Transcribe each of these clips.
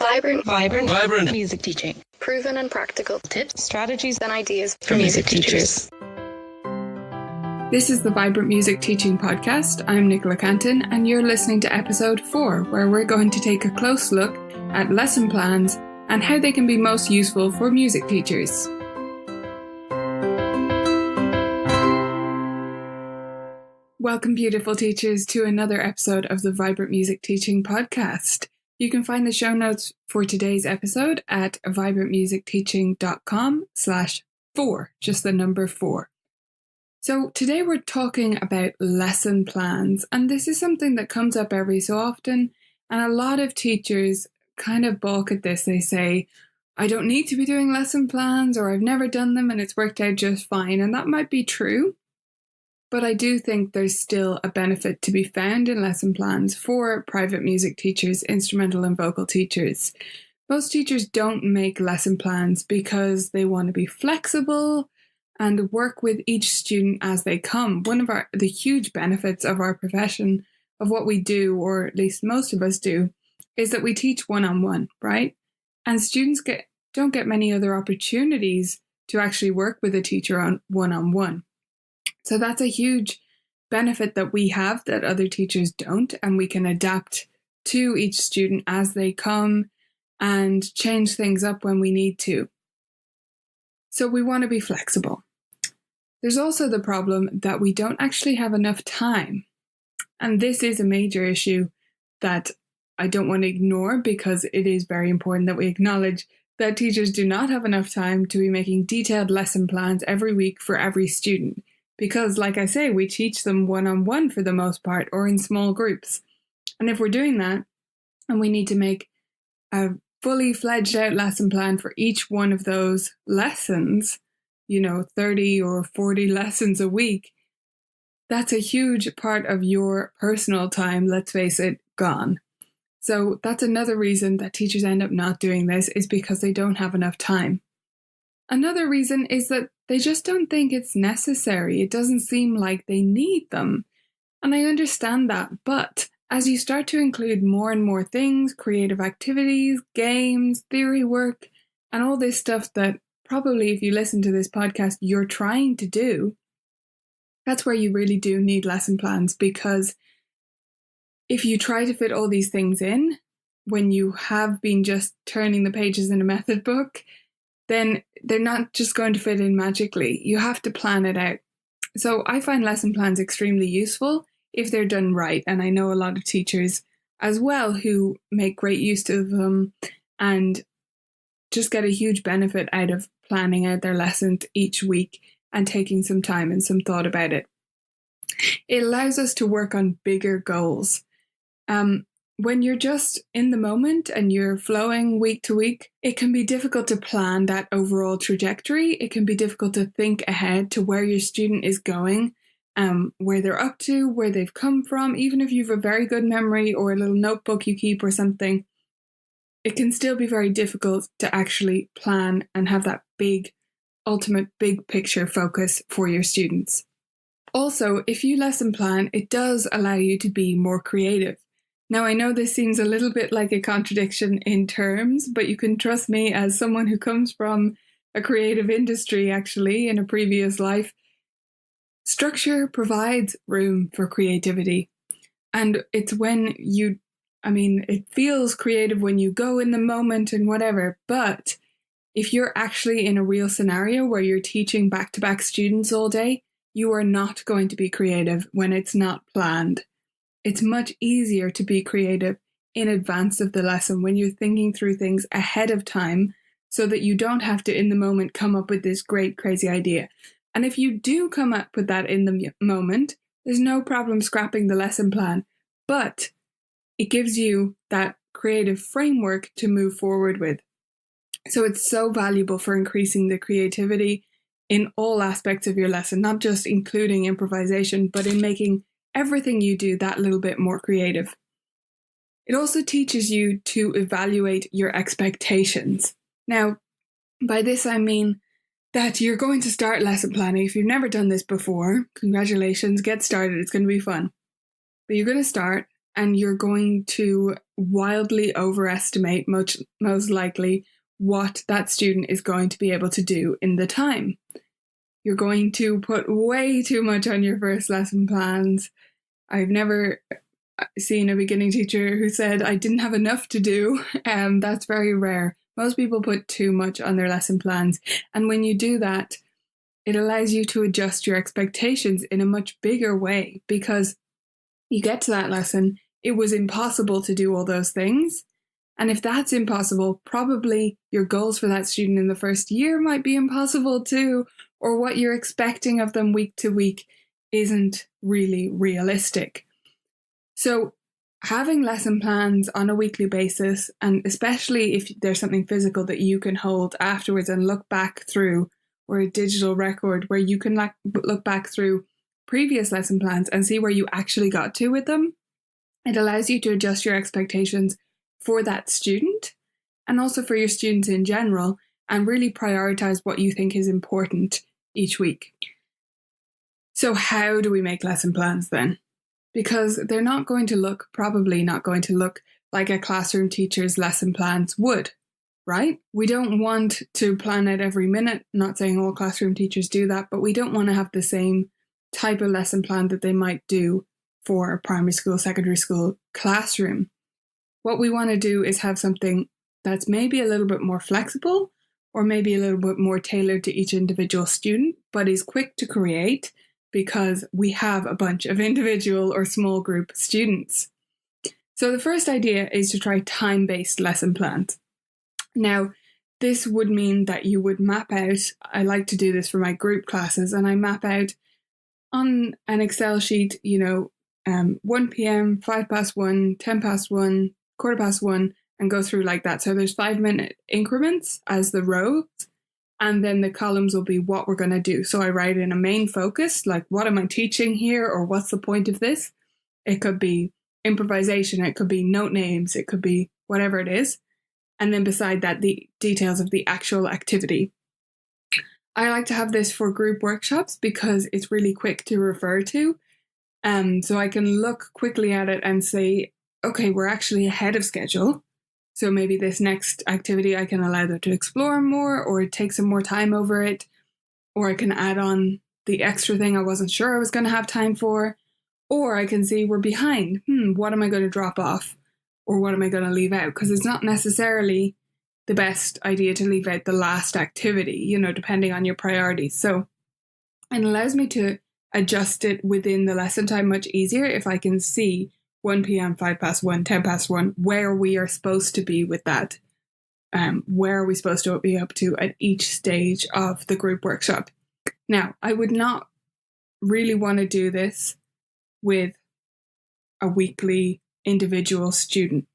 Vibrant music teaching. Proven and practical Tips, strategies, and ideas for music teachers. This is the Vibrant Music Teaching Podcast. I'm Nicola Canton, and you're listening to episode 4, where we're going to take a close look at lesson plans and how they can be most useful for music teachers. Welcome, beautiful teachers, to another episode of the Vibrant Music Teaching Podcast. You can find the show notes for today's episode at vibrantmusicteaching.com/4, just the number 4. So today we're talking about lesson plans, and this is something that comes up every so often, and a lot of teachers kind of balk at this. They say, I don't need to be doing lesson plans, or I've never done them and it's worked out just fine, and that might be true. But I do think there's still a benefit to be found in lesson plans for private music teachers, instrumental and vocal teachers. Most teachers don't make lesson plans because they want to be flexible and work with each student as they come. One of the huge benefits of our profession, of what we do, or at least most of us do, is that we teach one-on-one, right? And students don't get many other opportunities to actually work with a teacher on one-on-one. So that's a huge benefit that we have that other teachers don't, and we can adapt to each student as they come and change things up when we need to. So we want to be flexible. There's also the problem that we don't actually have enough time. And this is a major issue that I don't want to ignore, because it is very important that we acknowledge that teachers do not have enough time to be making detailed lesson plans every week for every student. Because, like I say, we teach them one-on-one for the most part, or in small groups. And if we're doing that, and we need to make a fully fledged out lesson plan for each one of those lessons, 30 or 40 lessons a week, that's a huge part of your personal time, let's face it, gone. So that's another reason that teachers end up not doing this, is because they don't have enough time. Another reason is that they just don't think it's necessary. It doesn't seem like they need them. And I understand that. But as you start to include more and more things, creative activities, games, theory work, and all this stuff that probably, if you listen to this podcast, you're trying to do, that's where you really do need lesson plans. Because if you try to fit all these things in when you have been just turning the pages in a method book, then they're not just going to fit in magically. You have to plan it out. So I find lesson plans extremely useful if they're done right. And I know a lot of teachers as well who make great use of them and just get a huge benefit out of planning out their lessons each week and taking some time and some thought about it. It allows us to work on bigger goals. When you're just in the moment and you're flowing week to week, it can be difficult to plan that overall trajectory. It can be difficult to think ahead to where your student is going, where they're up to, where they've come from. Even if you have a very good memory or a little notebook you keep or something, it can still be very difficult to actually plan and have that ultimate big picture focus for your students. Also, if you lesson plan, it does allow you to be more creative. Now, I know this seems a little bit like a contradiction in terms, but you can trust me, as someone who comes from a creative industry, actually, in a previous life. Structure provides room for creativity. And it's when it feels creative when you go in the moment and whatever, but if you're actually in a real scenario where you're teaching back-to-back students all day, you are not going to be creative when it's not planned. It's much easier to be creative in advance of the lesson when you're thinking through things ahead of time, so that you don't have to, in the moment, come up with this great, crazy idea. And if you do come up with that in the moment, there's no problem scrapping the lesson plan, but it gives you that creative framework to move forward with. So it's so valuable for increasing the creativity in all aspects of your lesson, not just including improvisation, but in making everything you do that little bit more creative. It also teaches you to evaluate your expectations. Now, by this I mean that you're going to start lesson planning. If you've never done this before, congratulations, get started, it's going to be fun. But you're going to start, and you're going to wildly overestimate, most likely, what that student is going to be able to do in the time. You're going to put way too much on your first lesson plans. I've never seen a beginning teacher who said, I didn't have enough to do. That's very rare. Most people put too much on their lesson plans. And when you do that, it allows you to adjust your expectations in a much bigger way, because you get to that lesson, it was impossible to do all those things. And if that's impossible, probably your goals for that student in the first year might be impossible too, or what you're expecting of them week to week isn't really realistic. So having lesson plans on a weekly basis, and especially if there's something physical that you can hold afterwards and look back through, or a digital record where you can look back through previous lesson plans and see where you actually got to with them, it allows you to adjust your expectations for that student and also for your students in general, and really prioritize what you think is important each week. So how do we make lesson plans then? Because they're probably not going to look like a classroom teacher's lesson plans would, right? We don't want to plan out every minute, not saying all classroom teachers do that, but we don't want to have the same type of lesson plan that they might do for a primary school, secondary school classroom. What we want to do is have something that's maybe a little bit more flexible, or maybe a little bit more tailored to each individual student, but is quick to create because we have a bunch of individual or small group students. So the first idea is to try time-based lesson plans. Now, this would mean that you would map out, I like to do this for my group classes, and I map out on an Excel sheet, 1 p.m., 5 past 1, 10 past 1, quarter past 1, and go through like that. So there's 5-minute increments as the rows, and then the columns will be what we're going to do. So I write in a main focus, like what am I teaching here, or what's the point of this? It could be improvisation, it could be note names, it could be whatever it is. And then beside that, the details of the actual activity. I like to have this for group workshops because it's really quick to refer to. So I can look quickly at it and say, okay, we're actually ahead of schedule. So maybe this next activity, I can allow them to explore more or take some more time over it. Or I can add on the extra thing I wasn't sure I was going to have time for. Or I can see we're behind. What am I going to drop off? Or what am I going to leave out? Because it's not necessarily the best idea to leave out the last activity, depending on your priorities. So it allows me to adjust it within the lesson time much easier if I can see 1 p.m., 5 past 1, 10 past 1, where we are supposed to be with that. Where are we supposed to be up to at each stage of the group workshop? Now, I would not really want to do this with a weekly individual student,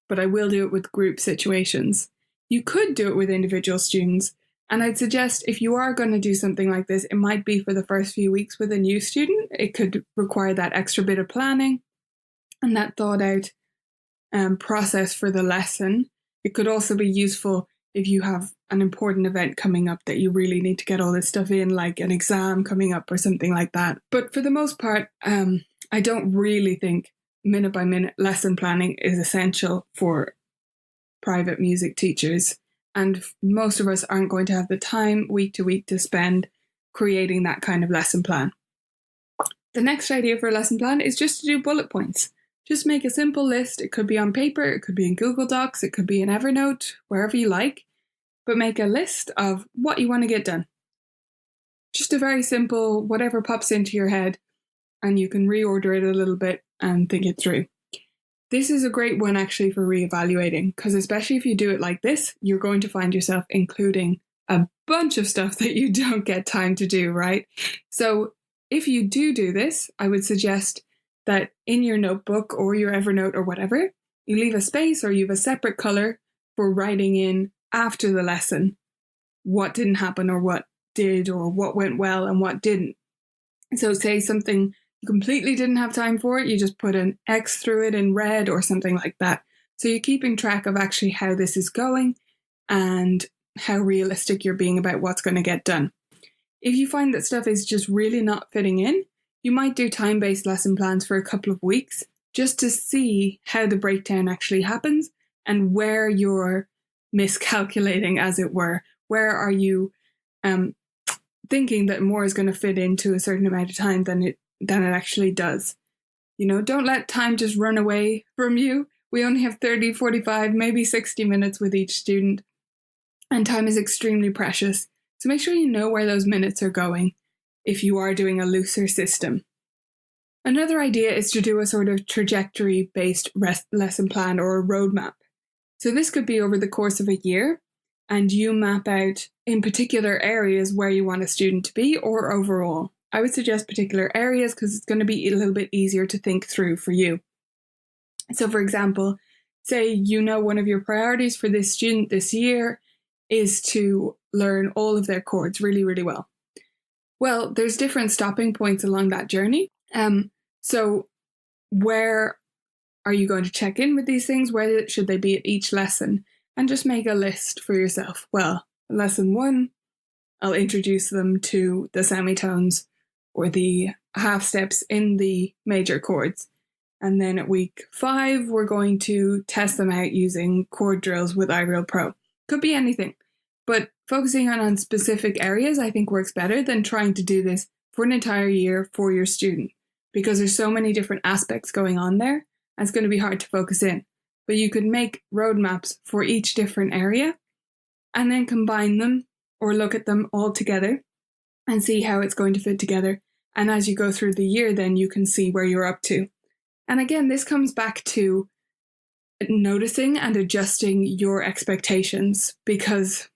but I will do it with group situations. You could do it with individual students, and I'd suggest if you are going to do something like this, it might be for the first few weeks with a new student. It could require that extra bit of planning and that thought out process for the lesson. It could also be useful if you have an important event coming up that you really need to get all this stuff in, like an exam coming up or something like that. But for the most part, I don't really think minute by minute lesson planning is essential for private music teachers. And most of us aren't going to have the time week to week to spend creating that kind of lesson plan. The next idea for a lesson plan is just to do bullet points. Just make a simple list. It could be on paper, it could be in Google Docs, it could be in Evernote, wherever you like, but make a list of what you want to get done. Just a very simple, whatever pops into your head, and you can reorder it a little bit and think it through. This is a great one actually for reevaluating, because especially if you do it like this, you're going to find yourself including a bunch of stuff that you don't get time to do, right? So if you do this, I would suggest that in your notebook or your Evernote or whatever, you leave a space or you have a separate color for writing in after the lesson what didn't happen or what did, or what went well and what didn't. So say something you completely didn't have time for it, you just put an X through it in red or something like that. So you're keeping track of actually how this is going and how realistic you're being about what's going to get done. If you find that stuff is just really not fitting in, you might do time-based lesson plans for a couple of weeks just to see how the breakdown actually happens and where you're miscalculating, as it were. Where are you thinking that more is going to fit into a certain amount of time than it actually does? Don't let time just run away from you. We only have 30, 45, maybe 60 minutes with each student, and time is extremely precious. So make sure you know where those minutes are going if you are doing a looser system. Another idea is to do a sort of trajectory-based lesson plan or a roadmap. So this could be over the course of a year, and you map out in particular areas where you want a student to be, or overall. I would suggest particular areas because it's going to be a little bit easier to think through for you. So for example, say one of your priorities for this student this year is to learn all of their chords really, really well. Well, there's different stopping points along that journey. So where are you going to check in with these things? Where should they be at each lesson? And just make a list for yourself. Well, lesson 1, I'll introduce them to the semitones or the half steps in the major chords. And then at week 5, we're going to test them out using chord drills with iReal Pro. Could be anything. But focusing on specific areas, I think works better than trying to do this for an entire year for your student, because there's so many different aspects going on there, and it's going to be hard to focus in. But you could make roadmaps for each different area and then combine them or look at them all together and see how it's going to fit together. And as you go through the year, then you can see where you're up to. And again, this comes back to noticing and adjusting your expectations, because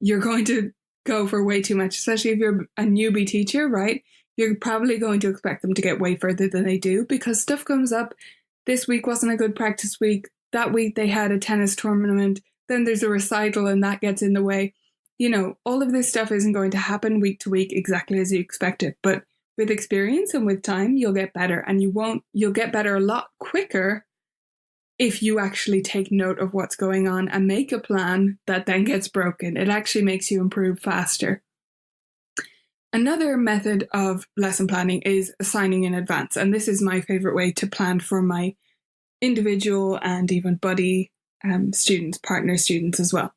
you're going to go for way too much, especially if you're a newbie teacher, right? You're probably going to expect them to get way further than they do, because stuff comes up. This week wasn't a good practice week. That week they had a tennis tournament. Then there's a recital and that gets in the way. All of this stuff isn't going to happen week to week exactly as you expect it. But with experience and with time, you'll get better, and you'll get better a lot quicker if you actually take note of what's going on and make a plan that then gets broken. It actually makes you improve faster. Another method of lesson planning is assigning in advance. And this is my favorite way to plan for my individual and even buddy students, partner students as well.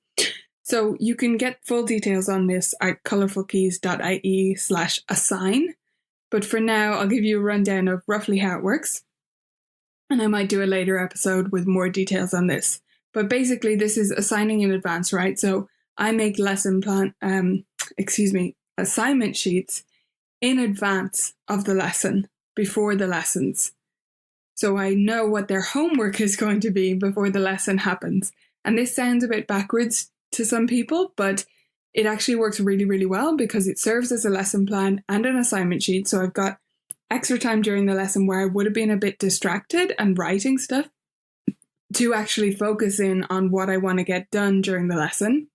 So you can get full details on this at colourfulkeys.ie/assign. But for now, I'll give you a rundown of roughly how it works. And I might do a later episode with more details on this. But basically, this is assigning in advance, right? So I make assignment sheets in advance of the lesson, before the lessons. So I know what their homework is going to be before the lesson happens. And this sounds a bit backwards to some people, but it actually works really, really well because it serves as a lesson plan and an assignment sheet. So I've got extra time during the lesson where I would have been a bit distracted and writing stuff to actually focus in on what I want to get done during the lesson.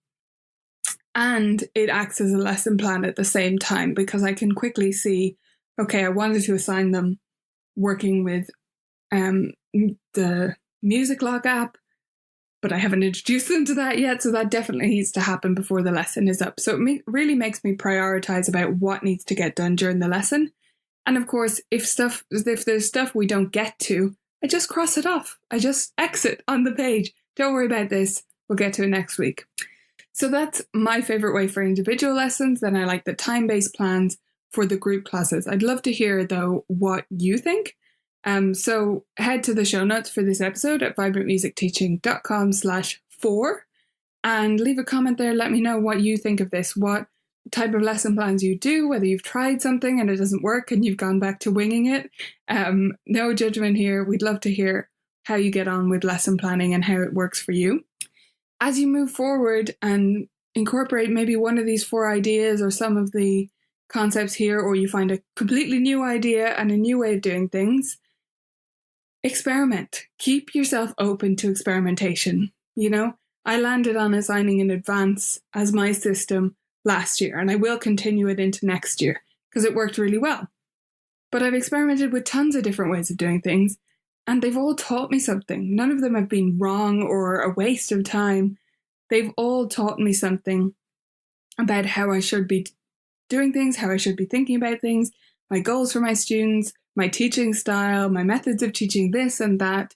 And it acts as a lesson plan at the same time, because I can quickly see, okay, I wanted to assign them working with the music log app, but I haven't introduced them to that yet. So that definitely needs to happen before the lesson is up. So it really makes me prioritize about what needs to get done during the lesson. And of course, if there's stuff we don't get to, I just cross it off. I just exit on the page. Don't worry about this. We'll get to it next week. So that's my favorite way for individual lessons. Then I like the time-based plans for the group classes. I'd love to hear, though, what you think. So head to the show notes for this episode at vibrantmusicteaching.com/4 and leave a comment there. Let me know what you think of this, what type of lesson plans you do, whether you've tried something and it doesn't work and you've gone back to winging it. No judgment here. We'd love to hear how you get on with lesson planning and how it works for you. As you move forward and incorporate maybe one of these 4 ideas or some of the concepts here, or you find a completely new idea and a new way of doing things, experiment. Keep yourself open to experimentation. I landed on assigning in advance as my system last year, and I will continue it into next year because it worked really well. But I've experimented with tons of different ways of doing things, and they've all taught me something. None of them have been wrong or a waste of time. They've all taught me something about how I should be doing things, how I should be thinking about things, my goals for my students, my teaching style, my methods of teaching this and that.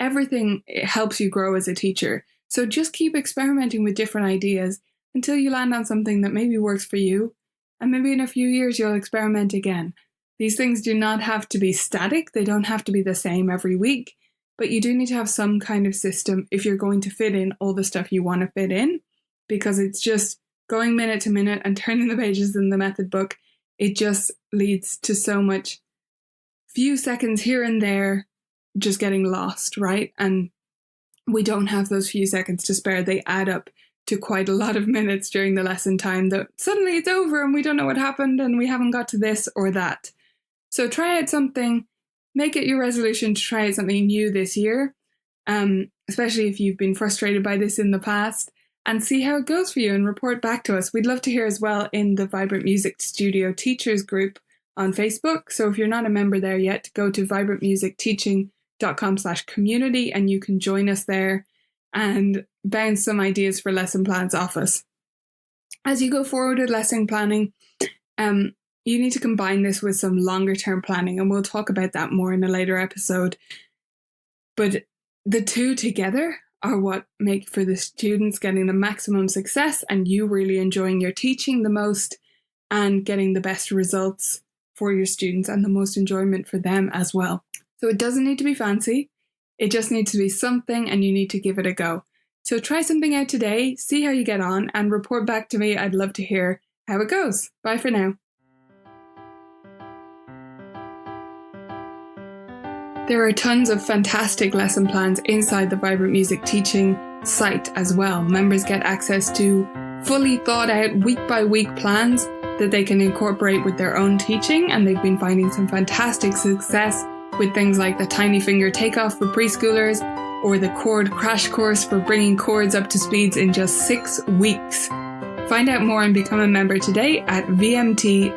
Everything helps you grow as a teacher. So just keep experimenting with different ideas until you land on something that maybe works for you. And maybe in a few years, you'll experiment again. These things do not have to be static. They don't have to be the same every week. But you do need to have some kind of system if you're going to fit in all the stuff you want to fit in. Because it's just going minute to minute and turning the pages in the method book. It just leads to so much few seconds here and there just getting lost, right? And we don't have those few seconds to spare. They add up to quite a lot of minutes during the lesson time that suddenly it's over and we don't know what happened and we haven't got to this or that. So try out something, make it your resolution to try out something new this year, especially if you've been frustrated by this in the past, and see how it goes for you and report back to us. We'd love to hear as well in the Vibrant Music Studio Teachers group on Facebook. So if you're not a member there yet, go to vibrantmusicteaching.com/community and you can join us there and bounce some ideas for lesson plans off us. As you go forward with lesson planning, you need to combine this with some longer term planning, and we'll talk about that more in a later episode. But the two together are what make for the students getting the maximum success and you really enjoying your teaching the most and getting the best results for your students and the most enjoyment for them as well. So it doesn't need to be fancy. It just needs to be something and you need to give it a go. So try something out today, see how you get on, and report back to me. I'd love to hear how it goes. Bye for now. There are tons of fantastic lesson plans inside the Vibrant Music Teaching site as well. Members get access to fully thought out week by week plans that they can incorporate with their own teaching, and they've been finding some fantastic success with things like the Tiny Finger Takeoff for preschoolers or the Chord Crash Course for bringing chords up to speeds in just 6 weeks. Find out more and become a member today at vmt.ninja.